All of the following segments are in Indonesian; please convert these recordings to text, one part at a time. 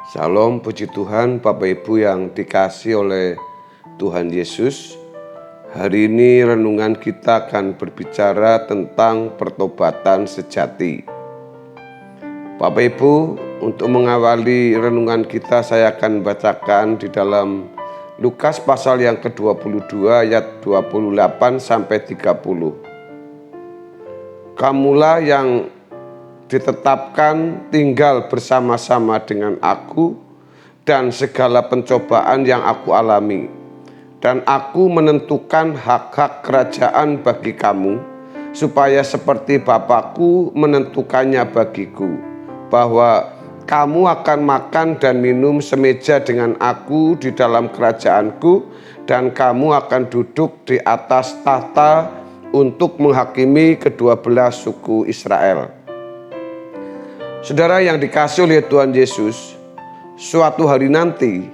Salam, puji Tuhan, Bapak Ibu yang dikasihi oleh Tuhan Yesus. Hari ini renungan kita akan berbicara tentang pertobatan sejati. Bapak Ibu, untuk mengawali renungan kita, saya akan bacakan di dalam Lukas pasal yang ke-22 ayat 28 sampai 30. Kamulah yang ditetapkan tinggal bersama-sama dengan aku dan segala pencobaan yang aku alami. Dan aku menentukan hak-hak kerajaan bagi kamu, supaya seperti Bapakku menentukannya bagiku, bahwa kamu akan makan dan minum semeja dengan aku di dalam kerajaanku, dan kamu akan duduk di atas tahta untuk menghakimi kedua belah suku Israel. Saudara yang dikasihi oleh Tuhan Yesus, suatu hari nanti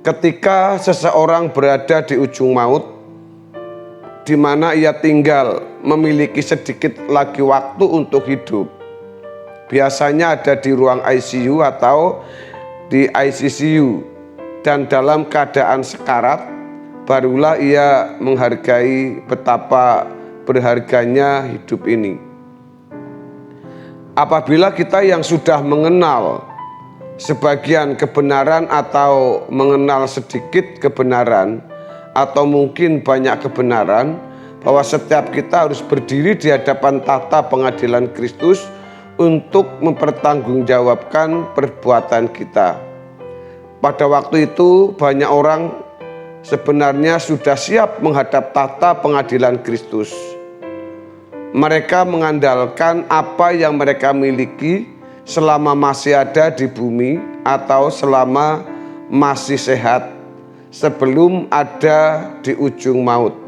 ketika seseorang berada di ujung maut, di mana ia tinggal memiliki sedikit lagi waktu untuk hidup, biasanya ada di ruang ICU atau di ICCU, dan dalam keadaan sekarat, barulah ia menghargai betapa berharganya hidup ini. Apabila kita yang sudah mengenal sebagian kebenaran atau mengenal sedikit kebenaran atau mungkin banyak kebenaran, bahwa setiap kita harus berdiri di hadapan tahta pengadilan Kristus untuk mempertanggungjawabkan perbuatan kita. Pada waktu itu banyak orang sebenarnya sudah siap menghadap tahta pengadilan Kristus. Mereka mengandalkan apa yang mereka miliki selama masih ada di bumi atau selama masih sehat sebelum ada di ujung maut.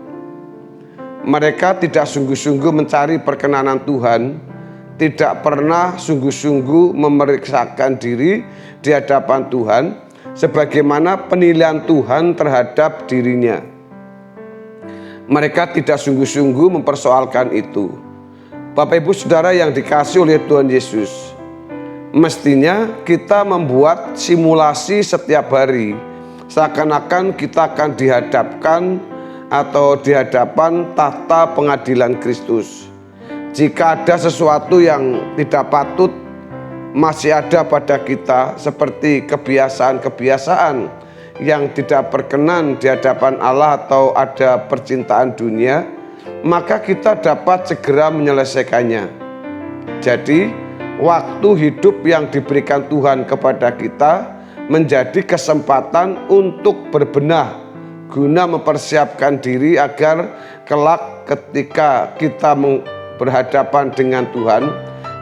Mereka tidak sungguh-sungguh mencari perkenanan Tuhan, tidak pernah sungguh-sungguh memeriksakan diri di hadapan Tuhan sebagaimana penilaian Tuhan terhadap dirinya. Mereka tidak sungguh-sungguh mempersoalkan itu. Bapak Ibu Saudara yang dikasihi oleh Tuhan Yesus, mestinya kita membuat simulasi setiap hari, seakan-akan kita akan dihadapkan atau di hadapan tahta pengadilan Kristus. Jika ada sesuatu yang tidak patut masih ada pada kita, seperti kebiasaan-kebiasaan yang tidak berkenan di hadapan Allah atau ada percintaan dunia, maka kita dapat segera menyelesaikannya. Jadi, waktu hidup yang diberikan Tuhan kepada kita menjadi kesempatan untuk berbenah guna mempersiapkan diri agar kelak ketika kita berhadapan dengan Tuhan,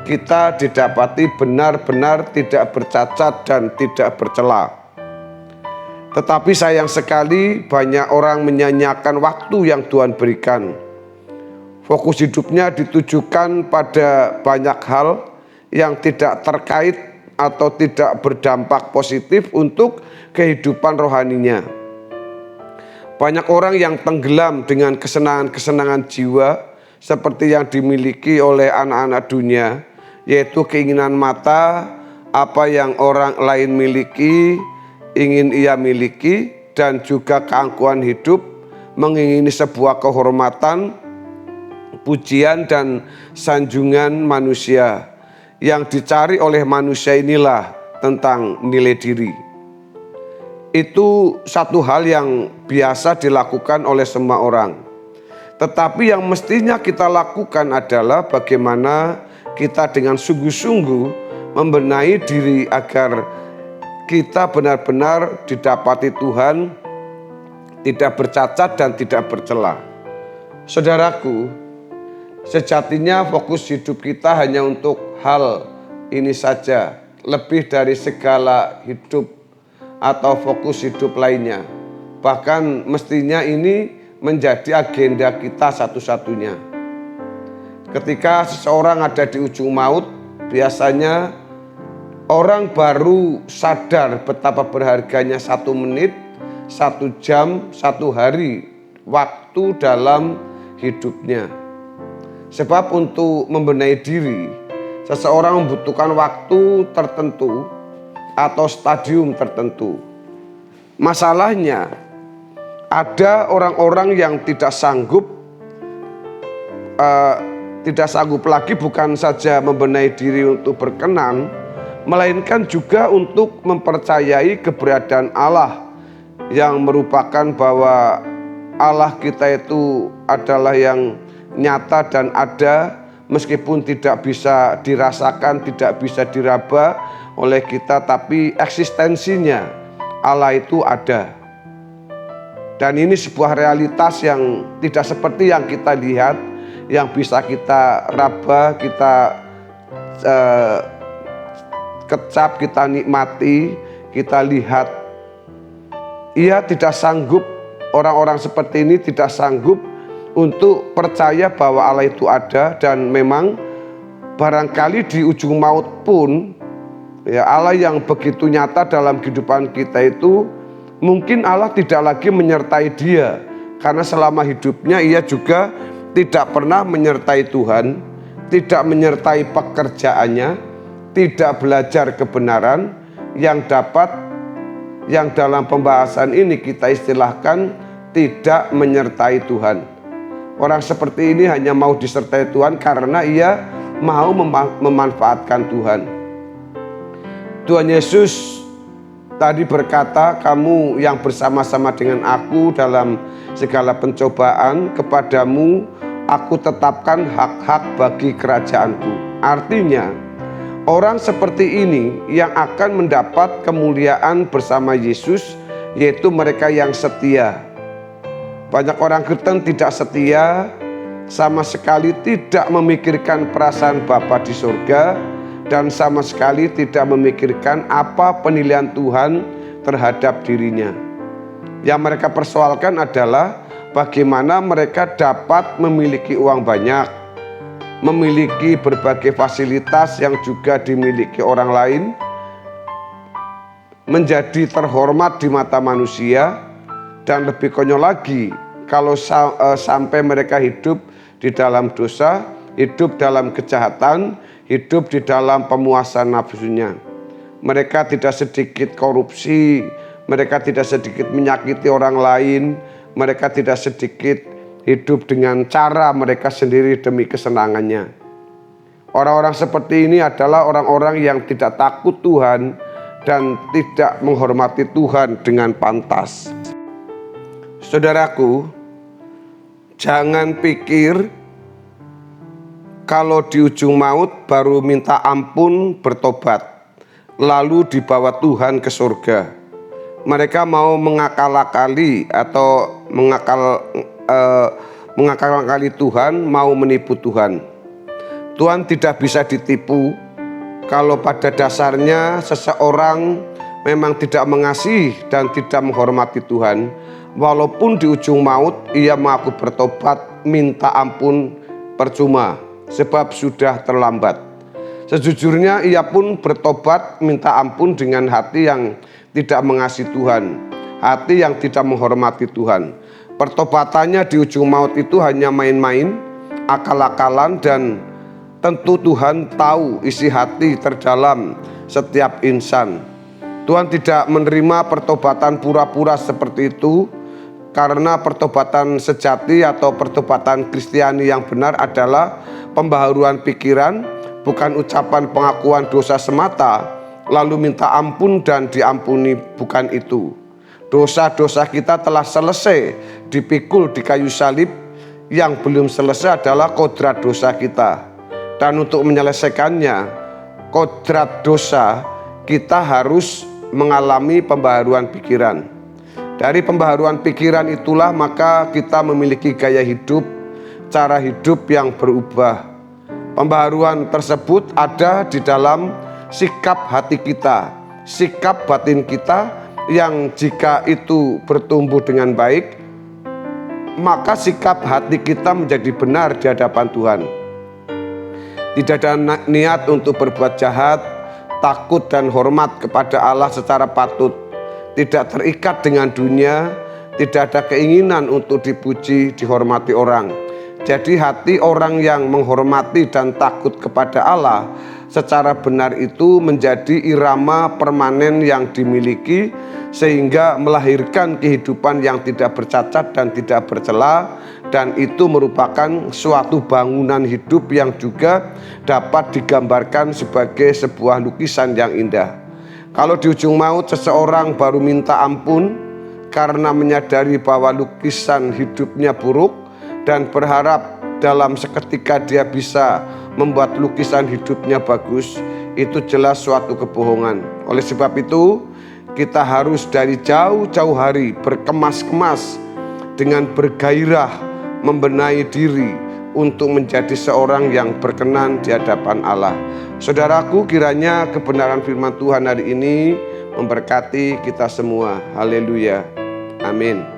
kita didapati benar-benar tidak bercacat dan tidak bercela. Tetapi sayang sekali banyak orang menyanyiakan waktu yang Tuhan berikan. Fokus hidupnya ditujukan pada banyak hal yang tidak terkait atau tidak berdampak positif untuk kehidupan rohaninya. Banyak orang yang tenggelam dengan kesenangan-kesenangan jiwa seperti yang dimiliki oleh anak-anak dunia, yaitu keinginan mata, apa yang orang lain miliki, ingin ia miliki, dan juga keangkuhan hidup, mengingini sebuah kehormatan, pujian dan sanjungan manusia. Yang dicari oleh manusia inilah tentang nilai diri. Itu satu hal yang biasa dilakukan oleh semua orang. Tetapi yang mestinya kita lakukan adalah bagaimana kita dengan sungguh-sungguh membenahi diri agar kita benar-benar didapati Tuhan, tidak bercacat dan tidak bercela. Saudaraku, sejatinya fokus hidup kita hanya untuk hal ini saja, lebih dari segala hidup atau fokus hidup lainnya. Bahkan mestinya ini menjadi agenda kita satu-satunya. Ketika seseorang ada di ujung maut, biasanya orang baru sadar betapa berharganya 1 menit, 1 jam, 1 hari waktu dalam hidupnya. Sebab untuk membenahi diri, seseorang membutuhkan waktu tertentu atau stadium tertentu. Masalahnya, ada orang-orang yang tidak sanggup lagi bukan saja membenahi diri untuk berkenan, melainkan juga untuk mempercayai keberadaan Allah yang merupakan bahwa Allah kita itu adalah yang nyata dan ada, meskipun tidak bisa dirasakan, tidak bisa diraba oleh kita, tapi eksistensinya Allah itu ada. Dan ini sebuah realitas yang tidak seperti yang kita lihat, yang bisa kita raba, kita kecap, kita nikmati, kita lihat. Ia tidak sanggup, orang-orang seperti ini tidak sanggup untuk percaya bahwa Allah itu ada. Dan memang barangkali di ujung maut pun, ya, Allah yang begitu nyata dalam kehidupan kita itu, mungkin Allah tidak lagi menyertai dia, karena selama hidupnya ia juga tidak pernah menyertai Tuhan, tidak menyertai pekerjaannya, tidak belajar kebenaran yang dalam pembahasan ini kita istilahkan tidak menyertai Tuhan. Orang seperti ini hanya mau disertai Tuhan karena ia mau memanfaatkan Tuhan. Tuhan Yesus tadi berkata, kamu yang bersama-sama dengan aku dalam segala pencobaan, kepadamu aku tetapkan hak-hak bagi kerajaanku. Artinya, orang seperti ini yang akan mendapat kemuliaan bersama Yesus, yaitu mereka yang setia. Banyak orang Kristen tidak setia, sama sekali tidak memikirkan perasaan Bapa di surga, dan sama sekali tidak memikirkan apa penilaian Tuhan terhadap dirinya. Yang mereka persoalkan adalah bagaimana mereka dapat memiliki uang banyak, memiliki berbagai fasilitas yang juga dimiliki orang lain, menjadi terhormat di mata manusia, dan lebih konyol lagi kalau sampai mereka hidup di dalam dosa, hidup dalam kejahatan, hidup di dalam pemuasan nafsunya. Mereka tidak sedikit korupsi, mereka tidak sedikit menyakiti orang lain, mereka tidak sedikit hidup dengan cara mereka sendiri demi kesenangannya. Orang-orang seperti ini adalah orang-orang yang tidak takut Tuhan dan tidak menghormati Tuhan dengan pantas. Saudaraku, jangan pikir kalau di ujung maut baru minta ampun, bertobat, lalu dibawa Tuhan ke surga. Mereka mau mengakal-akali atau mengakal-akali Tuhan, mau menipu Tuhan. Tuhan tidak bisa ditipu. Kalau pada dasarnya seseorang memang tidak mengasihi dan tidak menghormati Tuhan, walaupun di ujung maut ia mengaku bertobat, minta ampun, percuma, sebab sudah terlambat. Sejujurnya ia pun bertobat, minta ampun dengan hati yang tidak mengasihi Tuhan, hati yang tidak menghormati Tuhan. Pertobatannya di ujung maut itu hanya main-main, akal-akalan, dan tentu Tuhan tahu isi hati terdalam setiap insan. Tuhan tidak menerima pertobatan pura-pura seperti itu, karena pertobatan sejati atau pertobatan Kristiani yang benar adalah pembaharuan pikiran, bukan ucapan pengakuan dosa semata, lalu minta ampun dan diampuni, bukan itu. Dosa-dosa kita telah selesai dipikul di kayu salib, yang belum selesai adalah kodrat dosa kita. Dan untuk menyelesaikannya, kodrat dosa, kita harus mengalami pembaharuan pikiran. Dari pembaharuan pikiran itulah maka kita memiliki gaya hidup, cara hidup yang berubah. Pembaharuan tersebut ada di dalam sikap hati kita, sikap batin kita, yang jika itu bertumbuh dengan baik, maka sikap hati kita menjadi benar di hadapan Tuhan. Tidak ada niat untuk berbuat jahat, takut dan hormat kepada Allah secara patut, tidak terikat dengan dunia, tidak ada keinginan untuk dipuji, dihormati orang. Jadi hati orang yang menghormati dan takut kepada Allah secara benar itu menjadi irama permanen yang dimiliki, sehingga melahirkan kehidupan yang tidak bercacat dan tidak bercela, dan itu merupakan suatu bangunan hidup yang juga dapat digambarkan sebagai sebuah lukisan yang indah. Kalau di ujung maut seseorang baru minta ampun karena menyadari bahwa lukisan hidupnya buruk dan berharap dalam seketika dia bisa membuat lukisan hidupnya bagus, itu jelas suatu kebohongan. Oleh sebab itu, kita harus dari jauh-jauh hari berkemas-kemas dengan bergairah membenahi diri untuk menjadi seorang yang berkenan di hadapan Allah. Saudaraku, kiranya kebenaran firman Tuhan hari ini memberkati kita semua. Haleluya. Amin.